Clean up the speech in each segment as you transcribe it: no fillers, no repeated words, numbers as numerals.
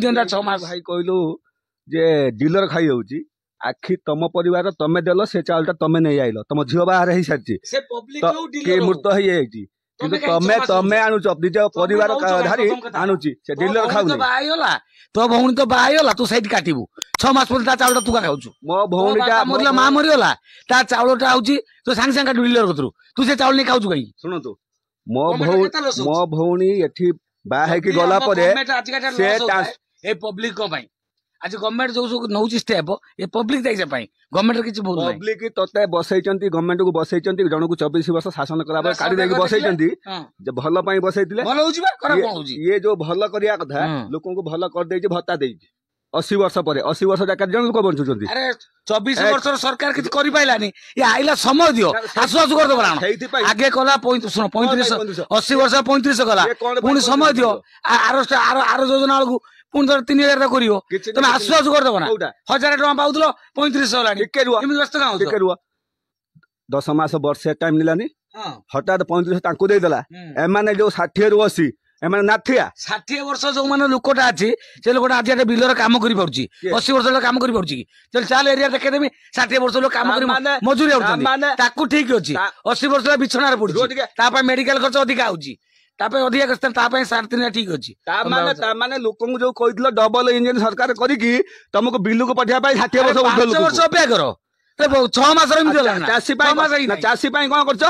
ଯେନ୍ତା 6 ମାସ ଭାଇ କହିଲୁ ଯେ ଡିଲର ଖାଇ ଯାଉଛି ଆଖି ତମ ପରିବାର ତମେ ଦେଲ ସେ ଚାଉଳଟା ତମେ ନେଇ ଆଇଲ ତମ ଝିଅ ବାହାର ହେଇସାରିଛି ସେ ପବ୍ଲିକ କି ମୃତ ହେଇଯାଇଛି କିନ୍ତୁ ତମେ ଆଣୁଛ ନିଜ ପରିବାର ଧାରି ଆଣୁଛି ସେ ଡିଲର ଖାଉନି ବାହା ହେଇଗଲା ତୋ ଭଉଣୀ ତ ବାହା ହେଇଗଲା ତୁ ସେଇଠି କାଟିବୁ 6 ମାସ ପରେ ତା ଚାଉଳଟା ତୁ ଖାଉଛୁ ମୋ ଭଉଣୀଟା ମରିଲା ମା ମରିଗଲା ତା ଚାଉଳଟା ହଉଛି ତୁ ସାଙ୍ଗେ ସାଙ୍ଗେ କାଟିବୁ ଡିଲର କତରୁ ତୁ ସେ ଚାଉଳ ନେଇ ଖାଉଛୁ କାହିଁକି ଶୁଣନ୍ତୁ ମୋ ଭଉଣୀ ଏଠି ବାହା ହେଇକି ଗଲା ପରେ ଏ ପବ୍ଲିକ ପାଇଁ ଆଜି ଗଭର୍ଣ୍ଣମେଣ୍ଟ ଯୋଉ ସବୁ ନଉଛି ଷ୍ଟେପ ଏ ପବ୍ଲିକ ଦେଖିବା ପାଇଁ ଗଭର୍ଣ୍ଣମେଣ୍ଟ କିଛି ଭୁଲ ନାହିଁ ପବ୍ଲିକ ତତେ ବସେଇଛନ୍ତି ଗଭର୍ଣ୍ଣମେଣ୍ଟକୁ ବସେଇଛନ୍ତି ଜଣକୁ 24 ବର୍ଷ ଶାସନ କଲା କାଢି ଦେଇକି ବସେଇଛନ୍ତି ଭଲ ପାଇଁ ବସେଇଥିଲେ ଭଲ ହଉଛି ବା ଖରାପ କଣ ହଉଛି ଇଏ ଯୋଉ ଭଲ କରିବା କଥା ଲୋକଙ୍କୁ ଭଲ କରିଦେଇଛି ଭତ୍ତା ଦେଇଛି 80 ବର୍ଷ ପରେ 80 ବର୍ଷ ଯାକ ଜଣ ଲୋକ ବଞ୍ଚୁଛନ୍ତି ଆରେ 24 ବର୍ଷର ସରକାର କିଛି କରିପାରିଲାନି ଇଏ ଆଇଲା ସମୟ ଦିଅ ଆସୁ ଆସୁ କରିଦେବ ନା ଆଗେ କଲା 35 80 ବର୍ଷ 35 କଲା ପୁଣି ସମୟ ଦିଅ ଆର ଯୋଜନା ବେଳକୁ ପୁଣି 3000 କରିବ ତମେ ଆସୁ ଆସୁ କରିଦେବ ନା 1000 ଟଙ୍କା ପାଉଥିଲ 3500 ହେଲାଣି ଏମିତି ବ୍ୟସ୍ତ କାଁ 10 ମାସ ବର୍ଷେ ଟାଇମ ନେଲାନି ହଠାତ୍ 35 ତାଙ୍କୁ ଦେଇଦେଲା ଏମାନେ ଯୋଉ 60 ରୁ 80 ଏମାନେ ନାଥିଆ 60 ବର୍ଷ ଯୋଉ ମାନେ ଲୋକଟା ଅଛି ସେ ଲୋକଟା ଆଜି ଗୋଟେ ବିଲର କାମ କରିପାରୁଛି 80 ବର୍ଷ ଲୋକ କାମ କରିପାରୁଛି କି ଚାଲ ଏରିଆ ଦେଖେଇଦେମି 60 ବର୍ଷ ଲୋକ କାମ କରି ମଜୁରୀ ଆଉଛନ୍ତି ତାକୁ ଠିକ ଅଛି 80 ବର୍ଷ ବିଛଣାରେ ପଡୁଛି ତା ପାଇଁ ମେଡିକାଲ ଖର୍ଚ୍ଚ ଅଧିକା ହଉଛି ତା ପାଇଁ ଅଧିକା ତା ପାଇଁ 3.5 ଠିକ ଅଛି ତାମାନେ ଲୋକଙ୍କୁ ଯୋଉ କହିଥିଲ ଡବଲ ଇଞ୍ଜିନ ସରକାର କରିକି ତମକୁ ବିଲକୁ ପଠେଇବା ପାଇଁ 60 ବର୍ଷ ଅପେକ୍ଷା କର 6 ମାସର ଚାଷୀ ପାଇଁ କଣ କରୁଛ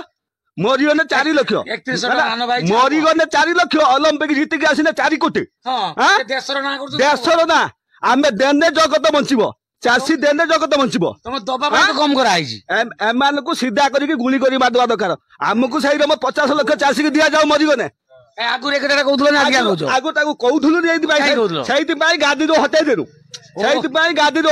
ମରିଗଲେ 4 ଲକ୍ଷ ମରିଗଲେ 4 ଲକ୍ଷ ଅଲମ୍ପିକ ଜିତିକି ଆସିଲେ 4 କୋଟି ଦେଶର ନା ଆମେ ଦେନେ ଜଗତ ବଞ୍ଚିବ ଚାଷୀ ଦେନେ ଜଗତ ବଞ୍ଚିବ କମ କରାହେଇଛି ଏମାନଙ୍କୁ ସିଧା କରିକି ଗୁଳି କରି ମାରିଦବା ଦରକାର ଆମକୁ ସେଇ 50 ଲକ୍ଷ ଚାଷୀକି ଦିଆଯାଉ ମରିଗଲେ ଆଗରୁ ତାକୁ କହୁଥିଲୁ ସେଇଥିପାଇଁ ଗାଦିରୁ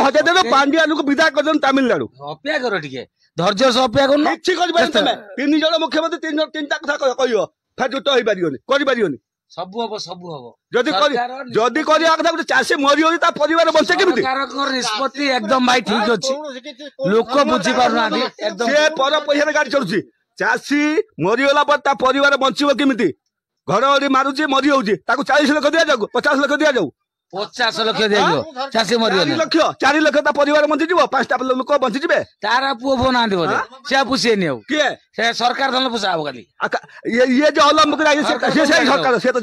ହଟେଇଦେଲୁ ପାଣ୍ଡିଆନକୁ ବିଦା କରିଦେଲୁ ତାମିଲନାଡୁ ଅପେକ୍ଷା କର ଟିକେ ଧୈର୍ଯ୍ୟ ସହ ଅପେକ୍ଷା କରୁନ କିଛି କରିପାରିବନି ତମେ 3 ଜଣ ମୁଖ୍ୟମନ୍ତ୍ରୀ 3ଟା କଥା କହିବ ଫେଜୁଟ ହେଇପାରିବନି କରିପାରିବନି ସବୁ ହବ ଯଦି କରିବା କଥା ଗୋଟେ ଚାଷୀ ମରିଗଲେ ତା ପରିବାର ବଞ୍ଚେ କେମିତି ନିଷ୍ପତ୍ତି ଏକଦମ ଭାଇ ଠିକ ଅଛି ଲୋକ ବୁଝି ପାରୁନାହାନ୍ତି ସେ ପର ପଇସାରେ ଗାଡି ଚଳୁଛି ଚାଷୀ ମରିଗଲା ପରେ ତା ପରିବାର ବଞ୍ଚିବ କେମିତି ଘଡଘଡି ମାରୁଛି ମରି ଯାଉଛି ତାକୁ 40 ଲକ୍ଷ ଦିଆଯାଉ 50 ଲକ୍ଷ ଦିଆଯାଉ 50 ଲକ୍ଷ ଦିଆଯିବ ଚାଷୀ ମରିଗଲେ 4 ଲକ୍ଷ ତା ପରିବାର ବଞ୍ଚିଯିବ 5ଟା ଲୋକ ବଞ୍ଚିଯିବେ ତାର ପୁଅ ଫୋ ନାହାନ୍ତି ବୋଧେ ସେ ପୁଷିଏନି ଆଉ କିଏ ସେ ସରକାର ଧନ ପୁଷା ହବ ଖାଲି ଇଏ ଯେ ଅଲମ୍ପିକ ସରକାର ସେ ତ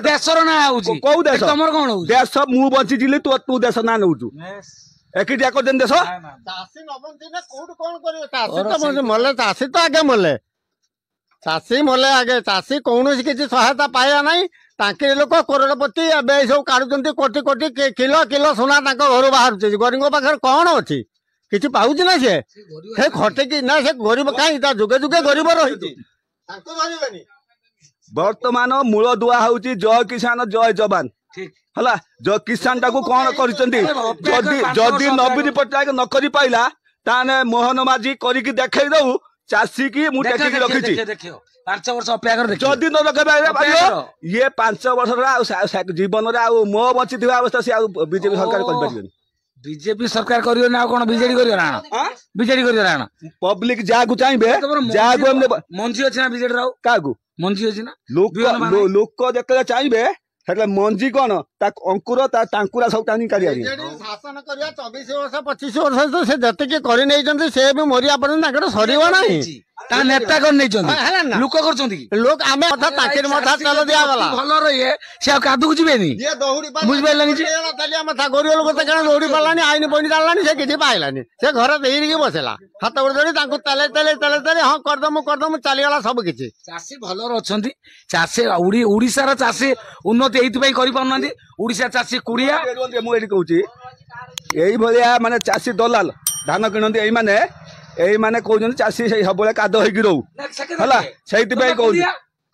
ଦେଶର ନାଁ ହଉଛି କୋଉ ଦେଶ ତମର କଣ ହଉଛି ଦେଶ ମୁଁ ବଞ୍ଚିଥିଲି ତୁ ଦେଶ ନାଁ ନଉଛୁ ଏକିଟିଆ କରିଦେନି ଦେଶ ଚାଷୀ ନ ବଞ୍ଚିଲେ କୋଉଠୁ କଣ କରିବ ଚାଷୀ ତ ମଲେ ଚାଷୀ ତ ଆଗେ ମଲେ ଚାଷୀ ମଲେ ଆଗେ ଚାଷୀ କୌଣସି କିଛି ସହାୟତା ପାଇବା ନାହିଁ ତାଙ୍କେ ଲୋକ କରୋଡ଼ପତି ଏବେ ସବୁ କାଢୁଛନ୍ତି କୋଟି କୋଟି କିଲୋ ସୁନା ତାଙ୍କ ଘରୁ ବାହାରୁଛି ଗରିବ ପାଖରେ କଣ ଅଛି କିଛି ପାଉଛି ନା ସେ ଖଟିକି ନା ସେ ଗରିବ କାହିଁ ତା ଯୁଗେ ଯୁଗେ ଗରିବ ରହିଛି ତାଙ୍କୁ ଧରିବେନି ବର୍ତ୍ତମାନ ମୂଳ ଦୁଆ ହଉଛି ଜୟ କିଷାନ ଜୟ ଯବାନ ହେଲା କିଷାନ ଟାକୁ କଣ କରିଛନ୍ତି ଯଦି ନବୀନ ପଟ୍ଟନାୟକ ନ କରି ପାଇଲା ତାହେଲେ ମୋହନ ମାଝୀ କରିକି ଦେଖେଇ ଦଉ ଚାଷୀ କି ମୁଁ ଟେକିକି ରଖିଛି 5 ବର୍ଷ ଅପେକ୍ଷା କର ଯଦି ନ ଇଏ 5 ବର୍ଷର ଆଉ ଜୀବନରେ ଆଉ ମୋ ବଞ୍ଚିଥିବା ଅବସ୍ଥା ସେ ଆଉ ବିଜେପି ସରକାର କରିପାରିବନି ବିଜେପି ସରକାର କରିବନି ଆଉ କଣ ବିଜେଡି କରିବ ନା ବିଜେଡି କରିବ ନା ପବ୍ଲିକ ଯାହାକୁ ଚାହିଁବେ ଯାହାକୁ ମଞ୍ଜି ଅଛି ନା ବିଜେଡି ର କାହାକୁ ମଞ୍ଜି ଅଛି ନା ଲୋକ ଯେତେବେଳେ ଚାହିଁବେ ସେଟା ମଞ୍ଜି କଣ ତା ଅଙ୍କୁର ତା ଟାଙ୍କୁରା ସବୁ ଟାଣି କାଢି ଶାସନ କରିବା 24 ବର୍ଷ 25 ବର୍ଷ ସେ ଯେତିକି କରି ନେଇଛନ୍ତି ସେ ବି ମରିବା ପର୍ଯ୍ୟନ୍ତ ତାଙ୍କର ସରିବ ନାହିଁ ତା ନେତା କରି ନେଇଛନ୍ତି ଲୋକ କରୁଛନ୍ତି ଲୋକ ଆମେ ତାଙ୍କର ମଥା ତେଲ ଦିଆଗଲା ଭଲ ରହେ ସେ ଆଉ କାଦୁକୁ ଯିବେନି ବୁଝିପାରିଲାନି ଗରିବ ଲୋକ ତ କଣ ଦୌଡ଼ି ପାରିଲାନି ଆଇନ ପଇନି ଜାଣିଲାନି ସେ କିଛି ପାଇଲାନି ସେ ଘରେ ଦେଇକି ବସିଲା ହାତ ଗୋଡ ଧରି ତାଙ୍କୁ ତେଲେ ହଁ କରିଦମୁ ଚାଲିଗଲା ସବୁ କିଛି ଚାଷୀ ଭଲରେ ଅଛନ୍ତି ଚାଷୀ ଓଡିଶାର ଚାଷୀ ଉନ୍ନତି ଏଇଥିପାଇଁ କରିପାରୁନାହାନ୍ତି ଓଡିଶା ଚାଷୀ କୁଡିଆ ମୁଁ ଏଠି କହୁଛି ଏଇଭଳିଆ ମାନେ ଚାଷୀ ଦଲାଲ ଧାନ କିଣନ୍ତି ଏଇମାନେ କହୁଛନ୍ତି ଚାଷୀ ସେଇ ସବୁବେଳେ କାଦ ହେଇକି ରହୁ ହେଲା ସେଇଥିପାଇଁ କହୁଛି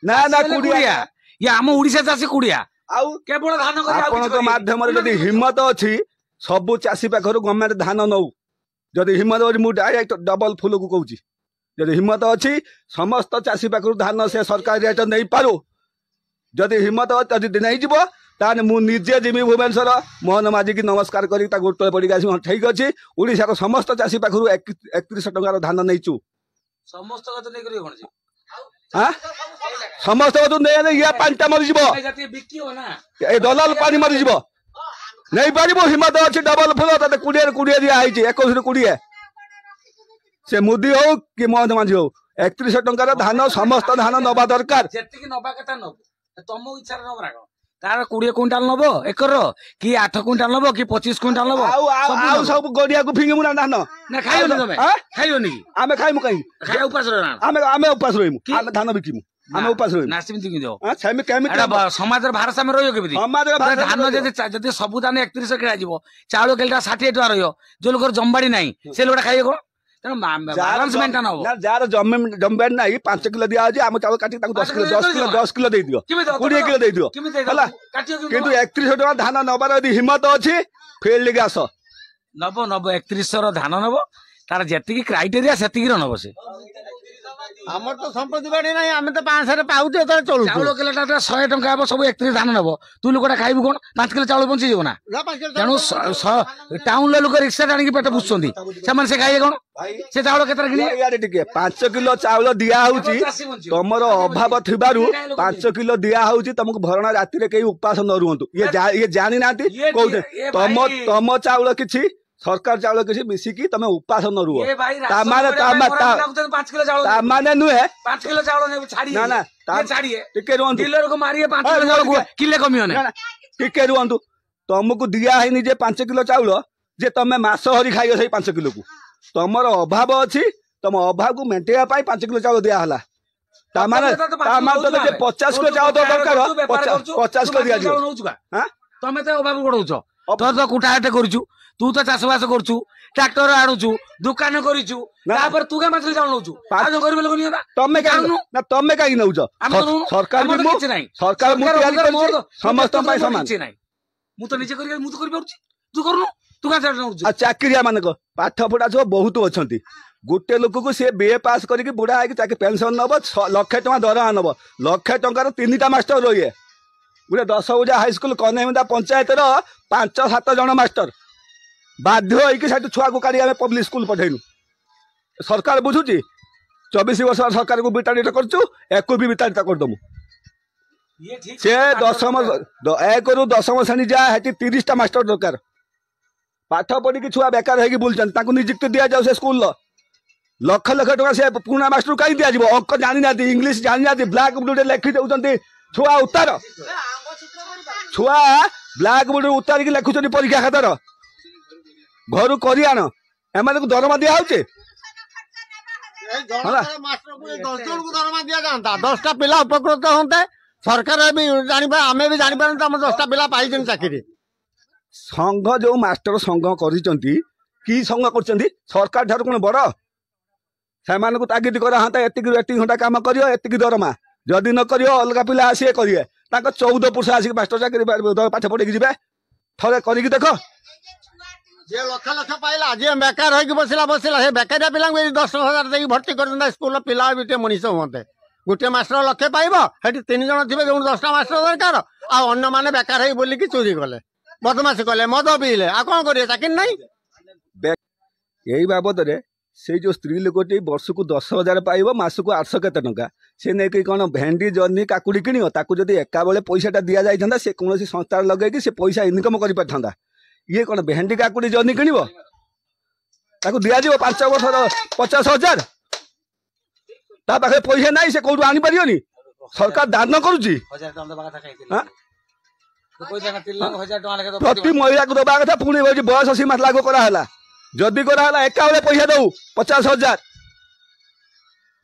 ନା କୁଡିଆ ଆମ ଓଡିଶା ଚାଷୀ କୁଡିଆ ଆଉ କେବଳ ଧାନ ଆପଣଙ୍କ ମାଧ୍ୟମରେ ଯଦି ହିମ୍ମତ ଅଛି ସବୁ ଚାଷୀ ପାଖରୁ ଗଭର୍ଣ୍ଣମେଣ୍ଟ ଧାନ ନଉ ଯଦି ହିମ୍ମତ ଅଛି ମୁଁ ଡାଇରେକ୍ଟ ଡବଲ ଫୁଲକୁ କହୁଛି ଯଦି ହିମ୍ମତ ଅଛି ସମସ୍ତ ଚାଷୀ ପାଖରୁ ଧାନ ସେ ସରକାରୀ ରେଟ୍ ନେଇପାରୁ ଯଦି ହିମ୍ମତ ଯଦି ନେଇଯିବ ତାହେଲେ ମୁଁ ନିଜେ ଯିବି ଭୁବନେଶ୍ୱର ମୋହନ ମାଝୀକି ନମସ୍କାର କରି ତା ଗୋଟରେ ପଡ଼ିକି ଆସିବି ଠିକ ଅଛି ଓଡିଶାର ସମସ୍ତ ଚାଷୀ ପାଖରୁ 3100 ଟଙ୍କାର ଧାନ ନେଇଛୁ ସମସ୍ତ ସମସ୍ତ ନେଇ ଇଏ ପାଣିଟା ମରିଯିବ ଏ ଦଲାଲ ପାଣି ମରିଯିବ नहीं पारिबो हिम्मत अच्छी डबल फुल तते 20 दिया है 21 से मोदी हो कि मोहन मांझी हो 3100 टंकार धान समस्त धान नबा दरकार जेतिकी नबा कथा नब तुम इच्छा नबरा तार 20 क्विंटाल नब एकर कि 8 क्विंटाल नब कि 25 क्विंटाल नब आउ सब गड़िया को फिंगे मुना धान ना खाइयोनी तमे खाइयोनी की आमे खाइमु कहीं खाइ उपास रहना आमे उपास रहिमु आमे धान बिकिमु आमे उपास रहिमु ना सेमिति कि दो सेमी केमिति समाज रे भारसाम्य रहियो केमिति समाज रे धान जदि सब धान 31 किला जीवो चाउल केलटा 60 टका रहियो जो लोकर जम्बाड़ी नाही से लोकटा खाइए कोन तेन बैलेंस मेंटेन हो ना जार जम्बाड़ी नाही 5 किलो दिया आजी आमे चाउल काटी ताको 10 किलो दे दियो 20 किलो दे दियो हला किंतु 3100 टका धान नबार यदि हिम्मत अछि फील्ड के आस नब 3100 रो धान नब तार जेतिकी क्राइटेरिया सेतिकी रो नब से आमर तो संपत्ति बाड़ी नहीं आमे तो 500 रे पाउते त चलु चाउल किलोटा 100 टका अब सब 31 धान नब तू लोकटा खाइबु कोन 5 किलो चाउल बंची जीवो ना तेणु टाउन लोक रिक्शा टाणी पेट पुछुंती से खाइए कोन से चाउल केतर किनी यार टिके 5 किलो चाउल दिया होउची तमरो अभाव थिबारु 5 किलो दिया होउची तुमको भरणा राति रे केही उपास न रुहंतु ये जानि नांती कहते तम चाउल किछि सरकार चाउल किछि मिसिकी तमे उपास न रुह ता माने नुहे 5 किलो चाउल ने छाड़ी ना ना ये छाड़िए टिके रुहंतु डीलर को मारिए 5 किलो चाउल किले कमियो ने टिके रुहंतु तुमको दिया हैनी जे 5 किलो चाउल जे तमे मास हरी खाइयो सही 5 किलो को तमर अभाव अछि तम अभाव को मेंटेया पाई 5 किलो चाउल दिया हला ता माने तो जे 50 किलो चाउल दरकार 50 किलो दिया दियो हां तमे तो अभाव गडौछ तो तो कुटा हटे करछु तू तो चाष बास करछु ट्रैक्टर आनुछु दुकान करिछु तापर तू के माछ चाउल नउछु आज गरीब लोक निया तमे काई ना तमे काई नउछ सरकार भी मो सरकार मो तैयारी कर समस्त पाई समान मु तो निजे करि मु तो करि पाउछि तू करनु तू का नउछु आ चाकरिया माने को पाठ पढा छ बहुत अछंती गोटे लोक को से बीए पास करके बुढ़ा है कि पेंशन नब 1 लाख टका दरमा नब 1 लाख टंकार 3टा मास्टर रहिए गोटे 10 बजा हाई स्कूल कन्हैमुंदा पंचायत रो 5-7 जन मास्टर बाध्य होइके साथ छुआ को काढ़ी पब्लिक स्कूल पठेनु सरकार बुझुची 24 वर्ष सरकार को विताड़ित करछु एको भी विताड़ित कर दमु से 1 रु 10 श्रेणी जा हेटी 30टा मास्टर दरकार पाठ पढ़ी कि छुआ बेकार होइके बुलचन ताकू नियुक्ति दिया जाउ से स्कूल लक्ष लक्ष टका से पुराना मास्टर कहीं दिया जीवो अंक जानि ना इंग्लिश जानि ना ब्लैक बोर्ड लेखि देउचंती छुआ उत्तर छुआ ब्लैक बोर्ड उत्तर की लेखुचंती परीक्षा खातर घर करी आन एम दरमा दिया होचे 10टा पिला उपकृत होते सरकार भी जानिबा आमे भी जानि पारन हम 10टा पिला पाइजन चाकरी संघ जो मास्टर संघ करिचंती की संघ करचंती सरकार ठार कोन बड़ सेमानकु तागिद करा हाता एतिक घंटा काम करियो एतिक दरमा जदि न करियो अलगा पिला आसी करिए ताको 14 पुरुष आसी मास्टर चाकरी पाठ पढ़ी जिबे थरे करिक देखो जे लक्ष लक्ष पाइला जे बेकार होइक बसिला हे बेकारिया पिला 10,000 देई भर्ती करन स्कूल पिला बिटे मनीष होते गोटे मास्टर लक्ष्य पाइबो हेटी 3 जण थिबे जो 10टा मास्टर दरकार आ अन्य माने बेकार होई बोली कि चोरी कले बदमाशी कले मद पीले आ कोन करिए चाकरी नहीं यही बाबद रे से जो स्त्री लोकटी वर्ष को 10,000 पाइबो मास को 800 केते टंका से नै कि कोन भेंडी जर्नी काकुड़ी किनियो ताकू जदी एका बेले पैसाटा दिया जाइथंदा से कोनोसी संस्था लगै कि से पैसा इनकम करि पथंदा ये कौन भेंडी काकुड़ी जर्नी किनिबो ताकू दिया जीवो 5 वर्ष 50,000 ता पाखे पैसा नाही से कोठु आनी परियोनी सरकार दान करूची 1000 टका दबा कथा खाइथिले तो कोइ देना 3 लाख 1000 टका लेके प्रति महिला को दबा कथा पुणी होई बयस सीमा लागू करा हला जदी करा हला एका बेले पैसा दऊ 50,000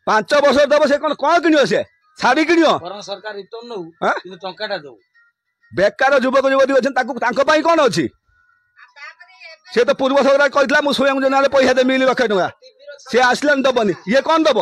5 वर्ष दबो से कोन किनियो से साड़ी किनियो सरकार रिटर्न नउ कि टंकाटा दऊ बेकार युवक युवती अछन ताको पई कोन अछि से तो पूर्व सरकार कहला मु स्वयं जनाले पैसा दे मिली 1 लाख टका से आसलन दबनी ये कौन दब